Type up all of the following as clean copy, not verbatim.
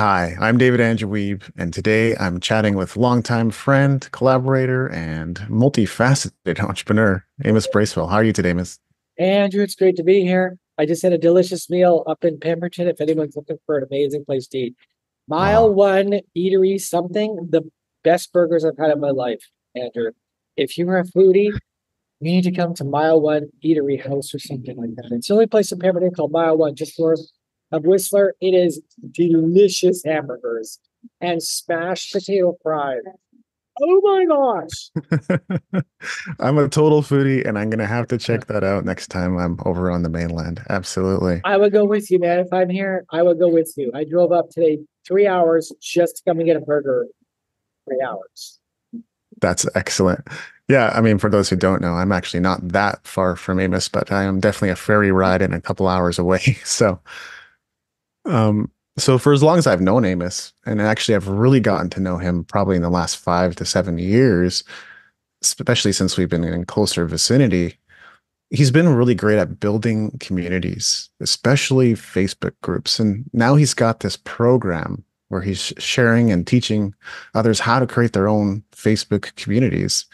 Hi, I'm David Andrew Wiebe, and today I'm chatting with longtime friend, collaborator, and multifaceted entrepreneur, Amos Bracewell. How are you today, Amos? Andrew, it's great to be here. I just had a delicious meal up in Pemberton. If anyone's looking for an amazing place to eat, Mile Oh, One Eatery, something the best burgers I've had in my life, Andrew. If you are a foodie, you need to come to Mile One Eatery House or something like that. It's the only place in Pemberton called Mile One, just north of Whistler. It is delicious hamburgers and smashed potato fries. Oh my gosh. I'm a total foodie, and I'm gonna have to check that out next time I'm over on the mainland. Absolutely. I would go with you, man. If I'm here, I would go with you. I drove up today 3 hours just to come and get a burger. 3 hours. That's excellent. Yeah, I mean, for those who don't know, I'm actually not that far from Amos, but I am definitely a ferry ride and a couple hours away. So for as long as I've known Amos, and actually I've really gotten to know him probably in the last 5 to 7 years, especially since we've been in closer vicinity, he's been really great at building communities, especially Facebook groups. And now he's got this program where he's sharing and teaching others how to create their own Facebook communities.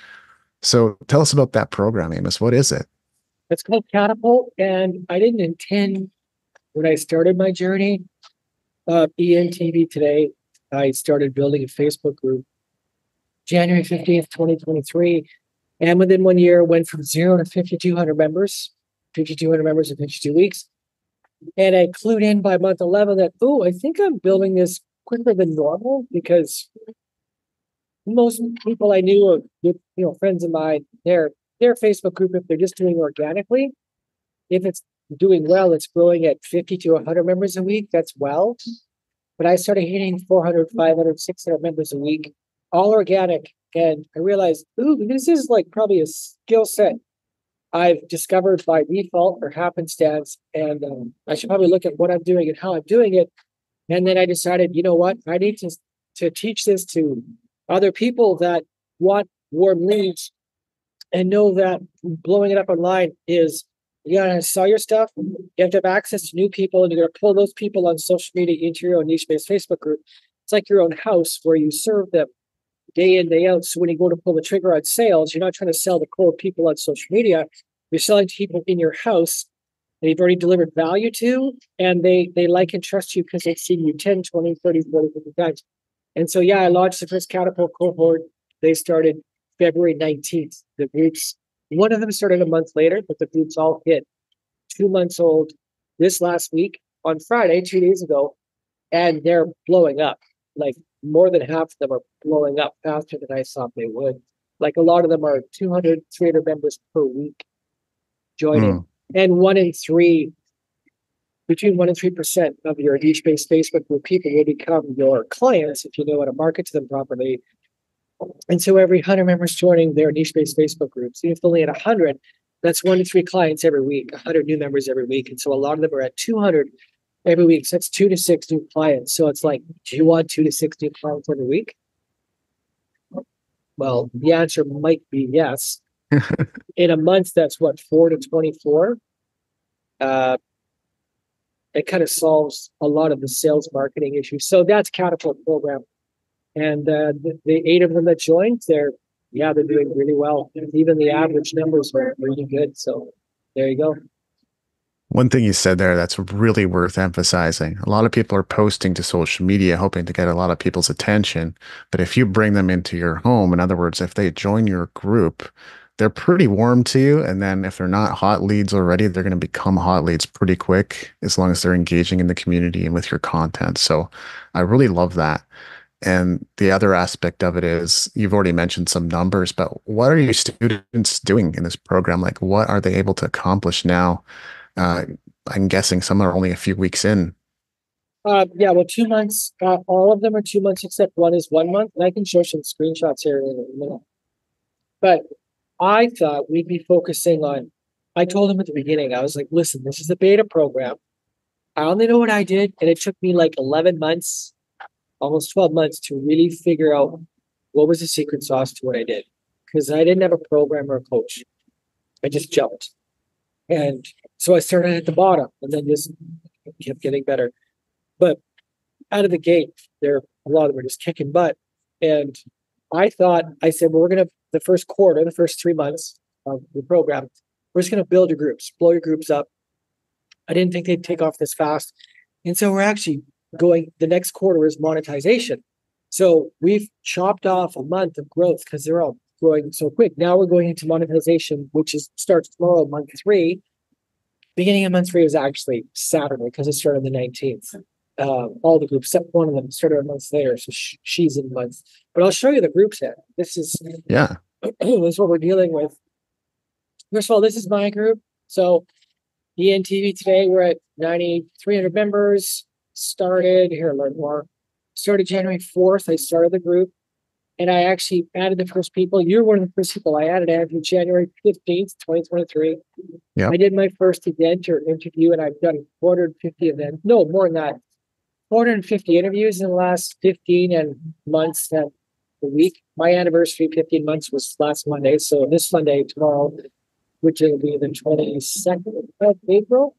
So tell us about that program, Amos. What is it? It's called Catapult, and I didn't intend when I started my journey. ENTV today, I started building a Facebook group January 15th, 2023. And within 1 year, went from zero to 5,200 members, 5,200 members in 52 weeks. And I clued in by month 11 that, oh, I think I'm building this quicker than normal because most people I knew are friends of mine, their Facebook group, if they're just doing organically, if it's doing well, it's growing at 50 to 100 members a week. That's well. But I started hitting 400, 500, 600 members a week, all organic. And I realized, ooh, this is like probably a skill set I've discovered by default or happenstance. And I should probably look at what I'm doing and how I'm doing it. And then I decided, you know what? I need to teach this to other people that want warm leads and know that blowing it up online is you gotta sell your stuff, you have to have access to new people, and you're gonna pull those people on social media into your own niche-based Facebook group. It's like your own house where you serve them day in, day out. So when you go to pull the trigger on sales, you're not trying to sell to cold people on social media. You're selling to people in your house that you've already delivered value to, and they like and trust you because they've seen you 10, 20, 30, 40, 50 times. And so, yeah, I launched the first Catapult cohort. They started February 19th. The groups, one of them started a month later, but the groups all hit 2 months old this last week on Friday, 2 days ago, and they're blowing up. Like more than half of them are blowing up faster than I thought they would. Like a lot of them are 200, 300 members per week joining. Hmm. And between 1% and 3% of your niche-based Facebook group people will become your clients if you know how to market to them properly. And so every 100 members joining their niche-based Facebook groups, if only at 100, that's 1 to 3 clients every week, 100 new members every week. And so a lot of them are at 200 every week. So that's 2 to 6 new clients. So it's like, do you want 2 to 6 new clients every week? Well, the answer might be yes. In a month, that's what, 4 to 24. Uh, it kind of solves a lot of the sales marketing issues. So that's Catapult program. And the 8 of them that joined, they're doing really well. Even the average numbers are really good. So there you go. One thing you said there that's really worth emphasizing. A lot of people are posting to social media hoping to get a lot of people's attention. But if you bring them into your home, in other words, if they join your group, they're pretty warm to you. And then if they're not hot leads already, they're going to become hot leads pretty quick as long as they're engaging in the community and with your content. So I really love that. And the other aspect of it is you've already mentioned some numbers, but what are your students doing in this program? Like, what are they able to accomplish now? Uh, I'm guessing some are only a few weeks in. Yeah, well, 2 months, all of them are 2 months except one is 1 month. And I can show some screenshots here in a minute. But I thought we'd be focusing on, I told them at the beginning, I was like, listen, this is a beta program. I only know what I did. And it took me like 11 months, almost 12 months to really figure out what was the secret sauce to what I did. Because I didn't have a program or a coach. I just jumped. And so I started at the bottom and then just kept getting better. But out of the gate, a lot of them are just kicking butt. And I said, well, the first quarter, the first 3 months of the program, we're just going to build your groups, blow your groups up. I didn't think they'd take off this fast. And so we're actually the next quarter is monetization. So we've chopped off a month of growth because they're all growing so quick. Now we're going into monetization, which starts tomorrow, month 3. Beginning of month 3 was actually Saturday because it started on the 19th. All the groups, except one of them, started a month later. So she's in months. But I'll show you the group set. This is what we're dealing with. First of all, this is my group. So ENTV today, we're at 9,300 members. Started January 4th. I started the group. And I actually added the first people. You're one of the first people I added after January 15th, 2023. Yeah. I did my first event or interview, and I've done 450 events. No, more than that. 450 interviews in the last 15 months and a week. My anniversary, 15 months, was last Monday. So this Monday, tomorrow, which will be the 22nd of April,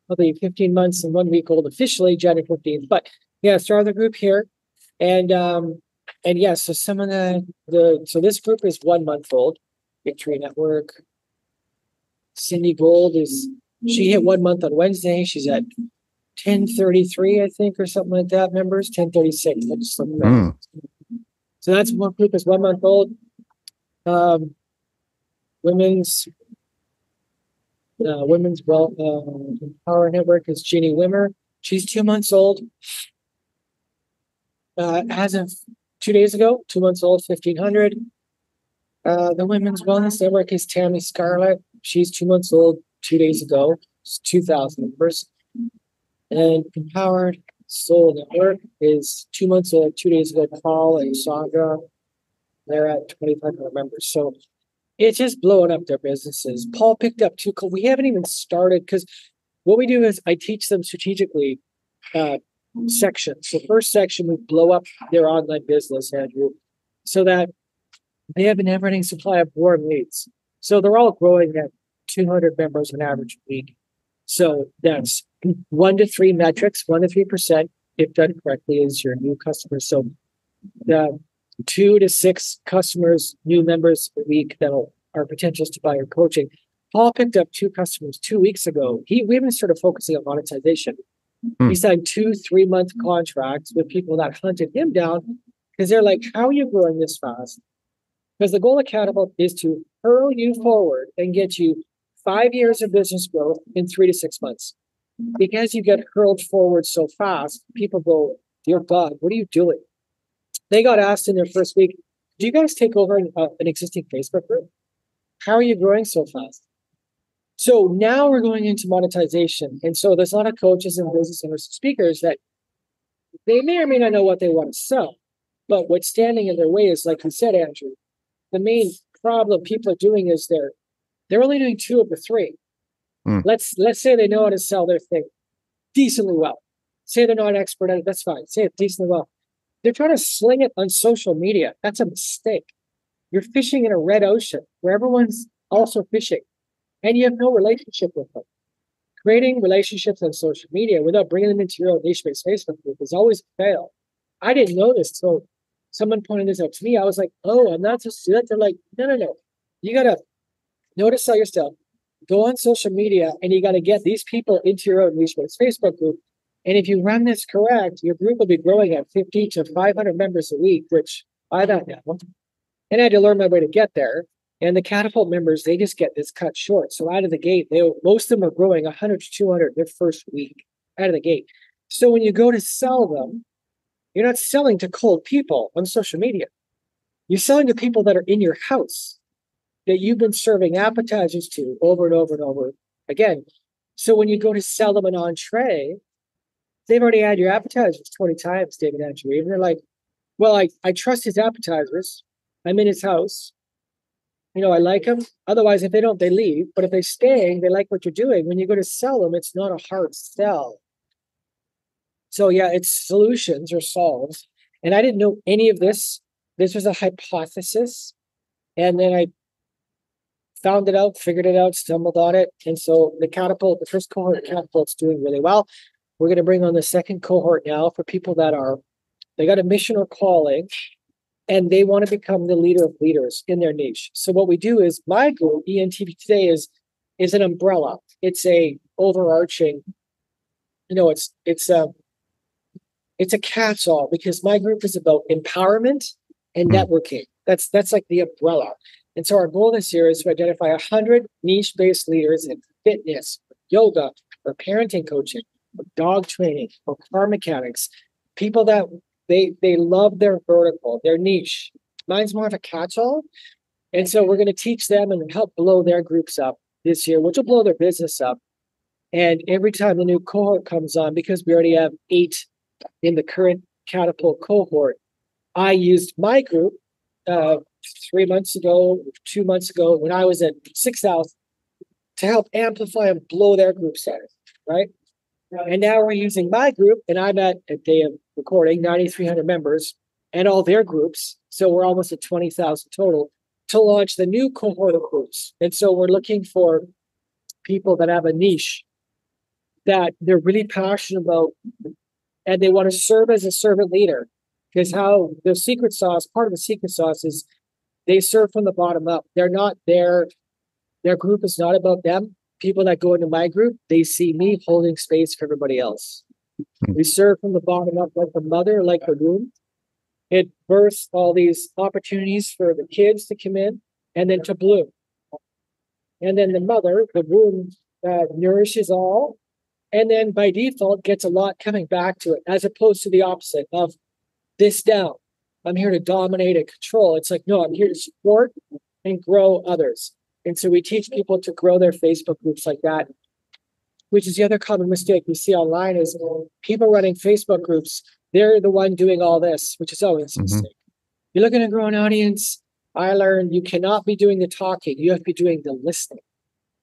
I'll be 15 months and 1 week old officially, January 15th. But yeah, start the group here. And yeah, so some of so this group is 1 month old. Victory Network. Cindy Gold she hit 1 month on Wednesday. She's at 1033, I think, or something like that, members. 1036. I just looked at that. So that's one group is 1 month old. Women's Power Network is Jeannie Wimmer. She's 2 months old. As of 2 days ago, 2 months old, 1,500. The Women's Wellness Network is Tammy Scarlett. She's 2 months old, 2 days ago. It's 2,000 members. And Empowered Soul Network is 2 months old, 2 days ago. Paul and Sandra, they're at 2,500 members. So it's just blowing up their businesses. Paul picked up we haven't even started because what we do is I teach them strategically sections. So first section, we blow up their online business, Andrew, so that they have a never-ending supply of warm leads. So they're all growing at 200 members on average a week. So that's 1 to 3 metrics, 1 to 3%, if done correctly, is your new customers. So the 2 to 6 customers, new members a week that are potentials to buy your coaching. Paul picked up 2 customers 2 weeks ago. We even started focusing on monetization. He signed 2 3-month contracts with people that hunted him down because they're like, how are you growing this fast? Because the goal of Catapult is to hurl you forward and get you 5 years of business growth in 3 to 6 months. Because you get hurled forward so fast, people go, dear God, what are you doing? They got asked in their first week, do you guys take over an existing Facebook group? How are you growing so fast? So now we're going into monetization. And so there's a lot of coaches and business owners and speakers that they may or may not know what they want to sell. But what's standing in their way is, like you said, Andrew, the main problem people are doing is they're only doing 2 of the 3. Let's say they know how to sell their thing decently well. Say they're not an expert at it, that's fine. Say it decently well. They're trying to sling it on social media. That's a mistake. You're fishing in a red ocean where everyone's also fishing, and you have no relationship with them. Creating relationships on social media without bringing them into your own niche-based Facebook group is always a fail. I didn't know this, so someone pointed this out to me. I was like, oh, I'm not supposed to do that. They're like, no. You got to know to sell yourself. Go on social media, and you got to get these people into your own niche-based Facebook group. And if you run this correct, your group will be growing at 50 to 500 members a week, which I don't know. And I had to learn my way to get there. And the Catapult members, they just get this cut short. So out of the gate, most of them are growing 100 to 200 their first week out of the gate. So when you go to sell them, you're not selling to cold people on social media. You're selling to people that are in your house that you've been serving appetizers to over and over and over again. So when you go to sell them an entree, they've already had your appetizers 20 times, David Andrew. And they're like, well, I trust his appetizers. I'm in his house. I like them. Otherwise, if they don't, they leave. But if they're staying, they like what you're doing. When you go to sell them, it's not a hard sell. So yeah, it's solutions or solves. And I didn't know any of this. This was a hypothesis. And then I found it out, figured it out, stumbled on it. And so the first cohort of Catapult's doing really well. we're going to bring on the second cohort now for people that they got a mission or calling, and they want to become the leader of leaders in their niche. So what we do is my group, ENTV today, is an umbrella. It's a overarching, it's a catch-all, because my group is about empowerment and networking. That's like the umbrella. And so our goal this year is to identify 100 niche-based leaders in fitness, yoga, or parenting coaching, or dog training, or car mechanics, people that they love their vertical, their niche. Mine's more of a catch-all. And so we're going to teach them and help blow their groups up this year, which will blow their business up. And every time the new cohort comes on, because we already have 8 in the current Catapult cohort, I used my group 3 months ago, 2 months ago, when I was at 6,000, to help amplify and blow their group size, right? And now we're using my group, and I'm at day of recording, 9,300 members, and all their groups. So we're almost at 20,000 total to launch the new cohort of groups. And so we're looking for people that have a niche that they're really passionate about, and they want to serve as a servant leader. Because how the secret sauce, part of the secret sauce is they serve from the bottom up. They're not their group is not about them. People that go into my group, they see me holding space for everybody else. We serve from the bottom up, like the mother, like the womb. It births all these opportunities for the kids to come in and then to bloom. And then the mother, the womb, nourishes all, and then by default gets a lot coming back to it, as opposed to the opposite of this down. I'm here to dominate and control. It's like, no, I'm here to support and grow others. And so we teach people to grow their Facebook groups like that, which is the other common mistake we see online is people running Facebook groups. They're the one doing all this, which is always a mistake. You're looking to grow an audience. I learned you cannot be doing the talking. You have to be doing the listening,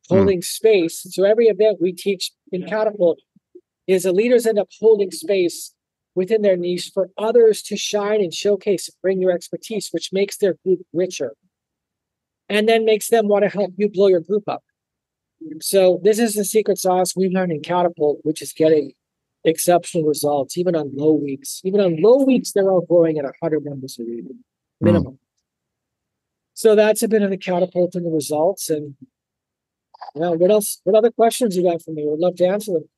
holding space. So every event we teach in Catapult is the leaders end up holding space within their niche for others to shine and showcase and bring your expertise, which makes their group richer and then makes them want to help you blow your group up. So this is the secret sauce we've learned in Catapult, which is getting exceptional results, even on low weeks. Even on low weeks, they're all growing at 100 members a week, minimum. So that's a bit of the Catapult and the results. And what else? What other questions you got for me? Would love to answer them.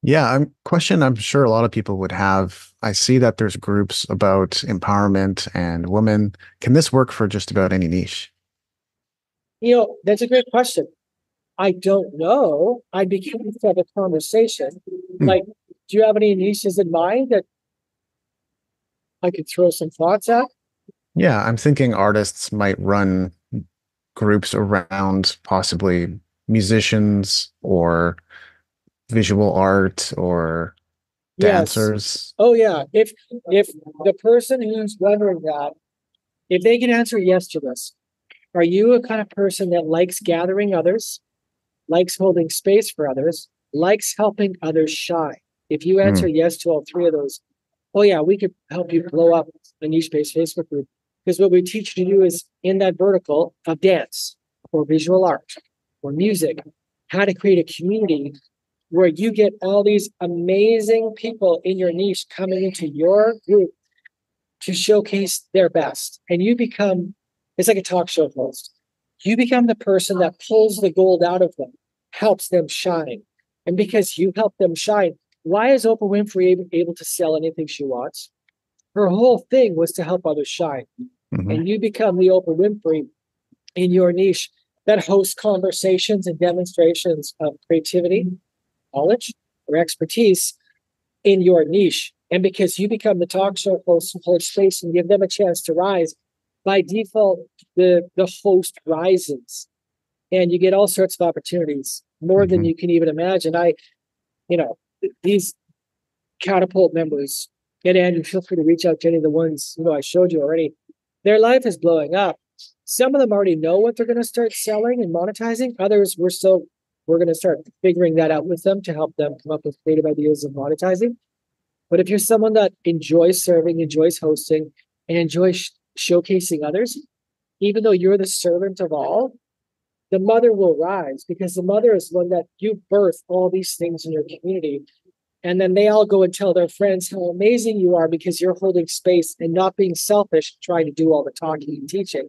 Yeah, question I'm sure a lot of people would have. I see that there's groups about empowerment and women. Can this work for just about any niche? That's a great question. I don't know. I'd be curious to have a conversation. Like, do you have any niches in mind that I could throw some thoughts at? Yeah, I'm thinking artists might run groups around possibly musicians or visual art or dancers. Oh yeah. If the person who's wondering that, if they can answer yes to this, are you a kind of person that likes gathering others, likes holding space for others, likes helping others shine? If you answer yes to all 3 of those, oh yeah, we could help you blow up a niche-based Facebook group. Because what we teach you to do is in that vertical of dance or visual art or music, how to create a community where you get all these amazing people in your niche coming into your group to showcase their best. And you become, it's like a talk show host. You become the person that pulls the gold out of them, helps them shine. And because you help them shine, why is Oprah Winfrey able to sell anything she wants? Her whole thing was to help others shine. And you become the Oprah Winfrey in your niche that hosts conversations and demonstrations of creativity, knowledge, or expertise in your niche. And because you become the talk show host and hold space and give them a chance to rise, by default, the host rises. And you get all sorts of opportunities, more than you can even imagine. These Catapult members, and Andrew, feel free to reach out to any of the ones I showed you already. Their life is blowing up. Some of them already know what they're going to start selling and monetizing. Others, we're going to start figuring that out with them to help them come up with creative ideas of monetizing. But if you're someone that enjoys serving, enjoys hosting, and enjoys showcasing others, even though you're the servant of all, the mother will rise, because the mother is one that you birth all these things in your community. And then they all go and tell their friends how amazing you are because you're holding space and not being selfish, trying to do all the talking and teaching.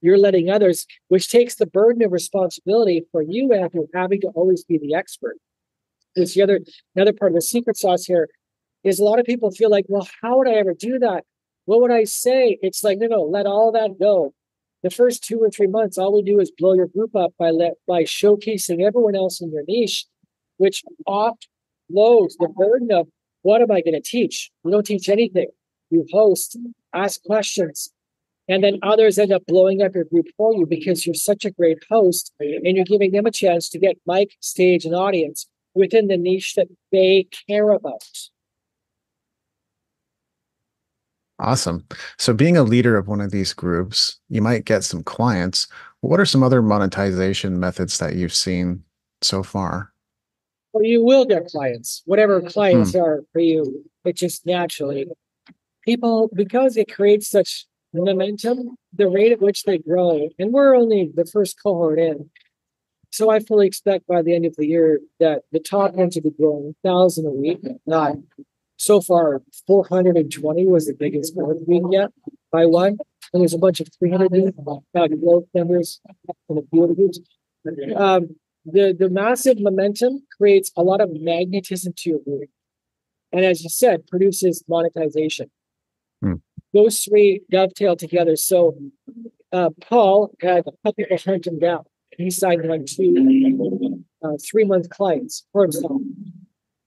You're letting others, which takes the burden of responsibility for you after having to always be the expert. There's another part of the secret sauce here is a lot of people feel like, well, how would I ever do that? What would I say? It's like, no, let all that go. The first 2 or 3 months, all we do is blow your group up by showcasing everyone else in your niche, which offloads the burden of what am I going to teach? You don't teach anything. You host, ask questions, and then others end up blowing up your group for you because you're such a great host and you're giving them a chance to get mic, stage, and audience within the niche that they care about. Awesome. So being a leader of one of these groups, you might get some clients. What are some other monetization methods that you've seen so far? Well, you will get clients, whatever Hmm. clients are for you. It just naturally, people, because it creates such momentum, the rate at which they grow, and we're only the first cohort in. So I fully expect by the end of the year that the top ones will be growing 1,000 a week. Not so far, 420 was the biggest growth week yet by one. And there's a bunch of 300 growth numbers in a few of the groups. The massive momentum creates a lot of magnetism to your group. And as you said, produces monetization. Hmm. Those three dovetail together. So Paul had a couple people hunt him down. He signed on 2 3-month clients for himself.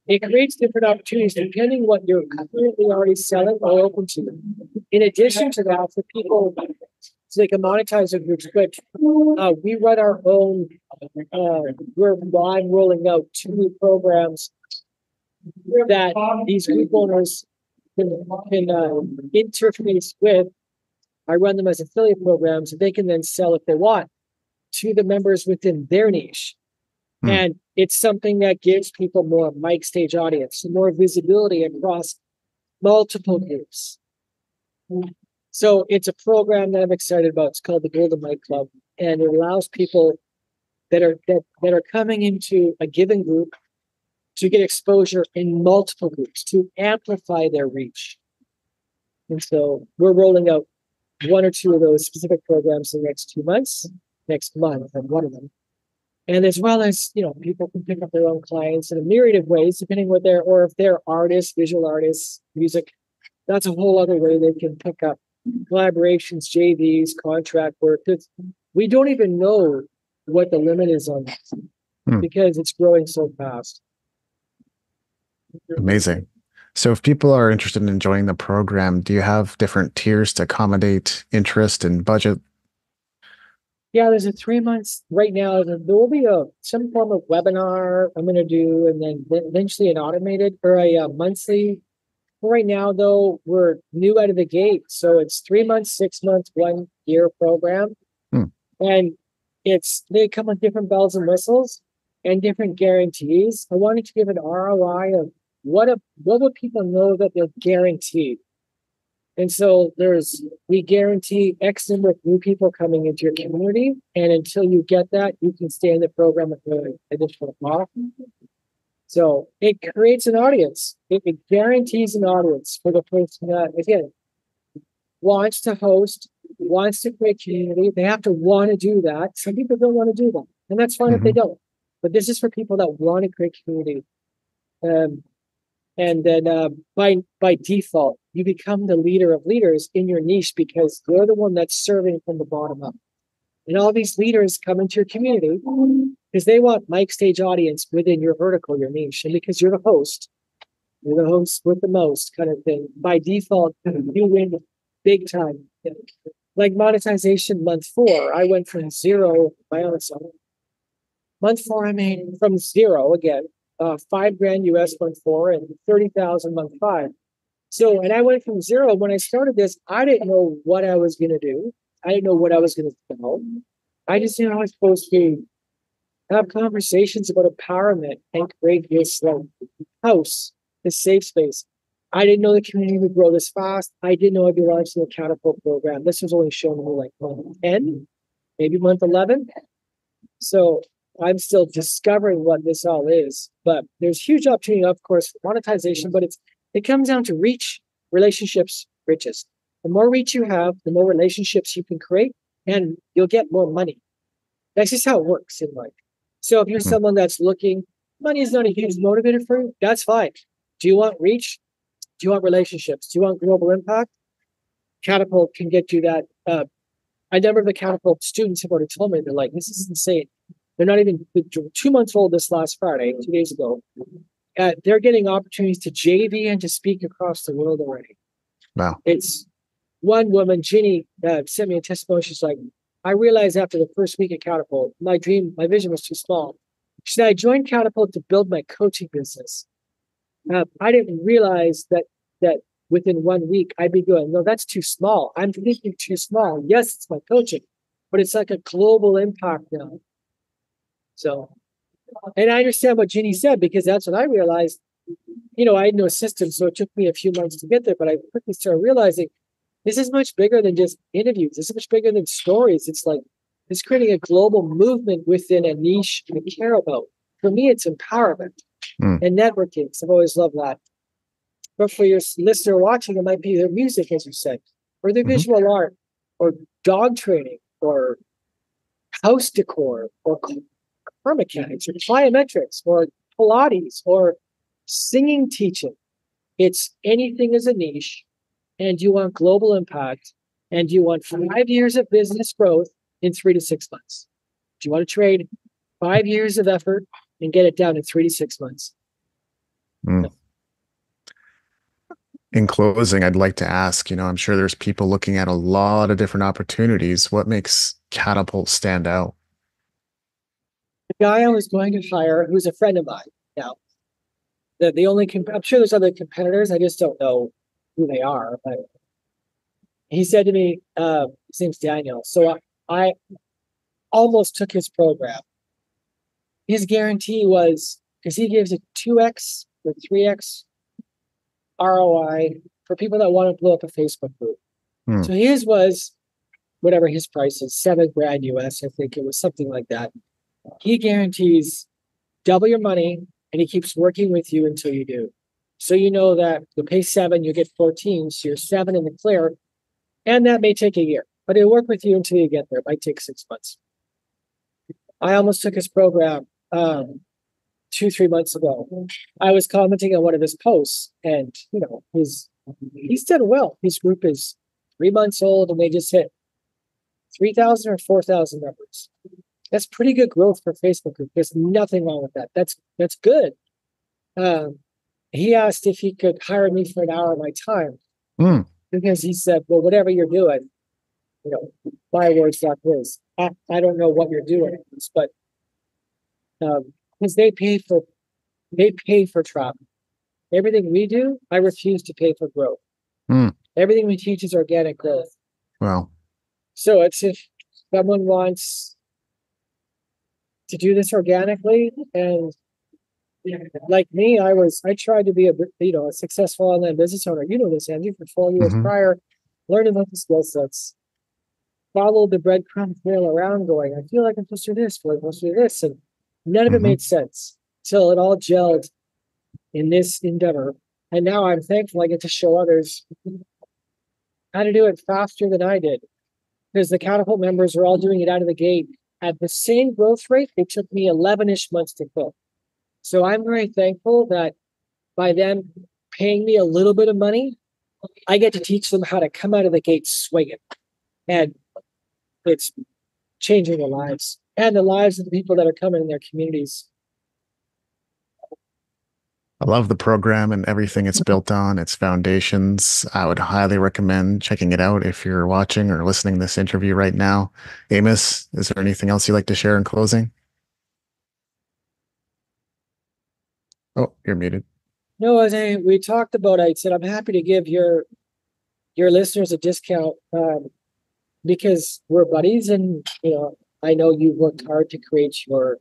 It creates different opportunities depending what you're currently already selling or open to. In addition to that, for people, so they can monetize their groups quick, we run our own, I'm rolling out 2 new programs that these group owners can interface with. I run them as affiliate programs, and they can then sell if they want to the members within their niche. Hmm. And it's something that gives people more mic stage audience, more visibility across multiple groups. So it's a program that I'm excited about. It's called the Golden Mic Club, and it allows people that are coming into a given group to get exposure in multiple groups to amplify their reach. And so we're rolling out 1 or 2 of those specific programs in the next 2 months, next month, and one of them. And as well as, people can pick up their own clients in a myriad of ways, depending what or if they're artists, visual artists, music, that's a whole other way they can pick up collaborations, JVs, contract work. We don't even know what the limit is on this because it's growing so fast. Amazing. So if people are interested in joining the program, do you have different tiers to accommodate interest and budget? Yeah, there's a 3 months right now. There will be some form of webinar I'm going to do, and then eventually an automated or a monthly. Right now, though, we're new out of the gate, so it's 3 months, 6 months, 1 year program, and they come with different bells and whistles and different guarantees. I wanted to give an ROI of what would people know that they're guaranteed. And so we guarantee X number of new people coming into your community. And until you get that, you can stay in the program at the additional cost. So it creates an audience. It guarantees an audience for the person that, again, wants to host, wants to create community. They have to want to do that. Some people don't want to do that. And that's fine if they don't. But this is for people that want to create community. And then by default, you become the leader of leaders in your niche because you're the one that's serving from the bottom up. And all these leaders come into your community because they want mic stage audience within your vertical, your niche. And because you're the host with the most kind of thing. By default, you win big time. Like monetization month 4, I went from 0 by own self. Month 4, I made from 0 again. $5,000 US month 4 and 30,000 month 5. So, and I went from 0. When I started this, I didn't know what I was going to do. I didn't know what I was going to sell. I just knew I was supposed to have conversations about empowerment and create this house, this safe space. I didn't know the community would grow this fast. I didn't know I'd be launching a catapult program. This was only shown to me like month 10, maybe month 11. So I'm still discovering what this all is. But there's huge opportunity, of course, for monetization, but it comes down to reach, relationships, riches. The more reach you have, the more relationships you can create, and you'll get more money. That's just how it works in life. So if you're Mm. someone that's looking, money is not a huge motivator for you, that's fine. Do you want reach? Do you want relationships? Do you want global impact? Catapult can get you that. A number of the Catapult students have already told me, they're like, this is insane. They're not even 2 months old this last Friday, 2 days ago. They're getting opportunities to JV and to speak across the world already. Wow. It's one woman, Ginny, sent me a testimony. She's like, I realized after the first week at Catapult, my vision was too small. She said, I joined Catapult to build my coaching business. I didn't realize that within 1 week I'd be going, no, that's too small. I'm thinking too small. Yes, it's my coaching, but it's like a global impact now. So, and I understand what Ginny said, because that's what I realized. I had no system, so it took me a few months to get there, but I quickly started realizing this is much bigger than just interviews. This is much bigger than stories. It's creating a global movement within a niche I care about. For me, it's empowerment and networking. So I've always loved that. But for your listener watching, it might be their music, as you said, or their visual art, or dog training, or house decor, or car mechanics, or plyometrics, or Pilates, or singing teaching. It's anything as a niche, and you want global impact, and you want 5 years of business growth in 3 to 6 months. Do you want to trade 5 years of effort and get it down in 3 to 6 months? Mm. In closing, I'd like to ask, I'm sure there's people looking at a lot of different opportunities. What makes Catapult stand out? The guy I was going to hire, who's a friend of mine now, the only, I'm sure there's other competitors, I just don't know who they are, but he said to me, his name's Daniel. So I almost took his program. His guarantee was, because he gives a 2x or 3x ROI for people that want to blow up a Facebook group. So his was whatever his price is, $7,000 US. I think it was something like that. He guarantees double your money, and he keeps working with you until you do. So you know that you'll pay 7, you get 14, so you're 7 in the clear, and that may take a year, but it'll work with you until you get there. It might take 6 months. I almost took his program 2-3 months ago. I was commenting on one of his posts, and he's done well. His group is 3 months old, and they just hit 3,000 or 4,000 members. That's pretty good growth for Facebook group. There's nothing wrong with that. That's good. He asked if he could hire me for an hour of my time, because he said, well, whatever you're doing, my words, not his. I don't know what you're doing, but because they pay for travel. Everything we do, I refuse to pay for growth. Everything we teach is organic growth. Wow. So it's if someone wants to do this organically, and like me, I tried to be a successful online business owner. You know this, Andrew, for 4 years prior, learned about the skill sets, followed the breadcrumb trail around, going, I feel like I'm supposed to do this, I'm supposed to do this, and none of it made sense till it all gelled in this endeavor. And now I'm thankful I get to show others how to do it faster than I did, because the Catapult members are all doing it out of the gate at the same growth rate. It took me 11-ish months to cook. So I'm very thankful that by them paying me a little bit of money, I get to teach them how to come out of the gate swinging. And it's changing their lives and the lives of the people that are coming in their communities. I love the program and everything it's built on, its foundations. I would highly recommend checking it out if you're watching or listening to this interview right now. Amos, is there anything else you'd like to share in closing? Oh, you're muted. No, as we talked about, I said I'm happy to give your listeners a discount because we're buddies, and I know you worked hard to create your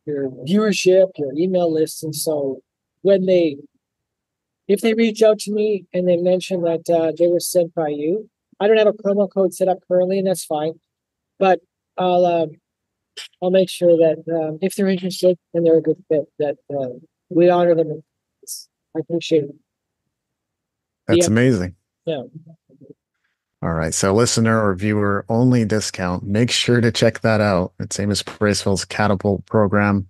viewership, your email list, and so if they reach out to me and they mention that they were sent by you, I don't have a promo code set up currently, and that's fine, but I'll I'll make sure that if they're interested and they're a good fit, that we honor them. I appreciate it. That's Yeah, amazing. yeah. All right. So listener or viewer only discount. Make sure to check that out. It's Amos Bracewell's Catapult program.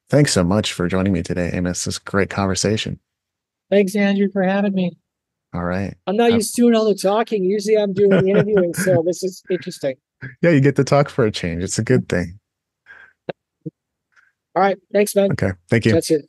Thanks so much for joining me today, Amos. This is a great conversation. Thanks, Andrew, for having me. All right. I'm not used to doing all the talking. Usually I'm doing the interviewing, so this is interesting. Yeah, you get to talk for a change. It's a good thing. All right. Thanks, man. Okay. Thank you. That's it.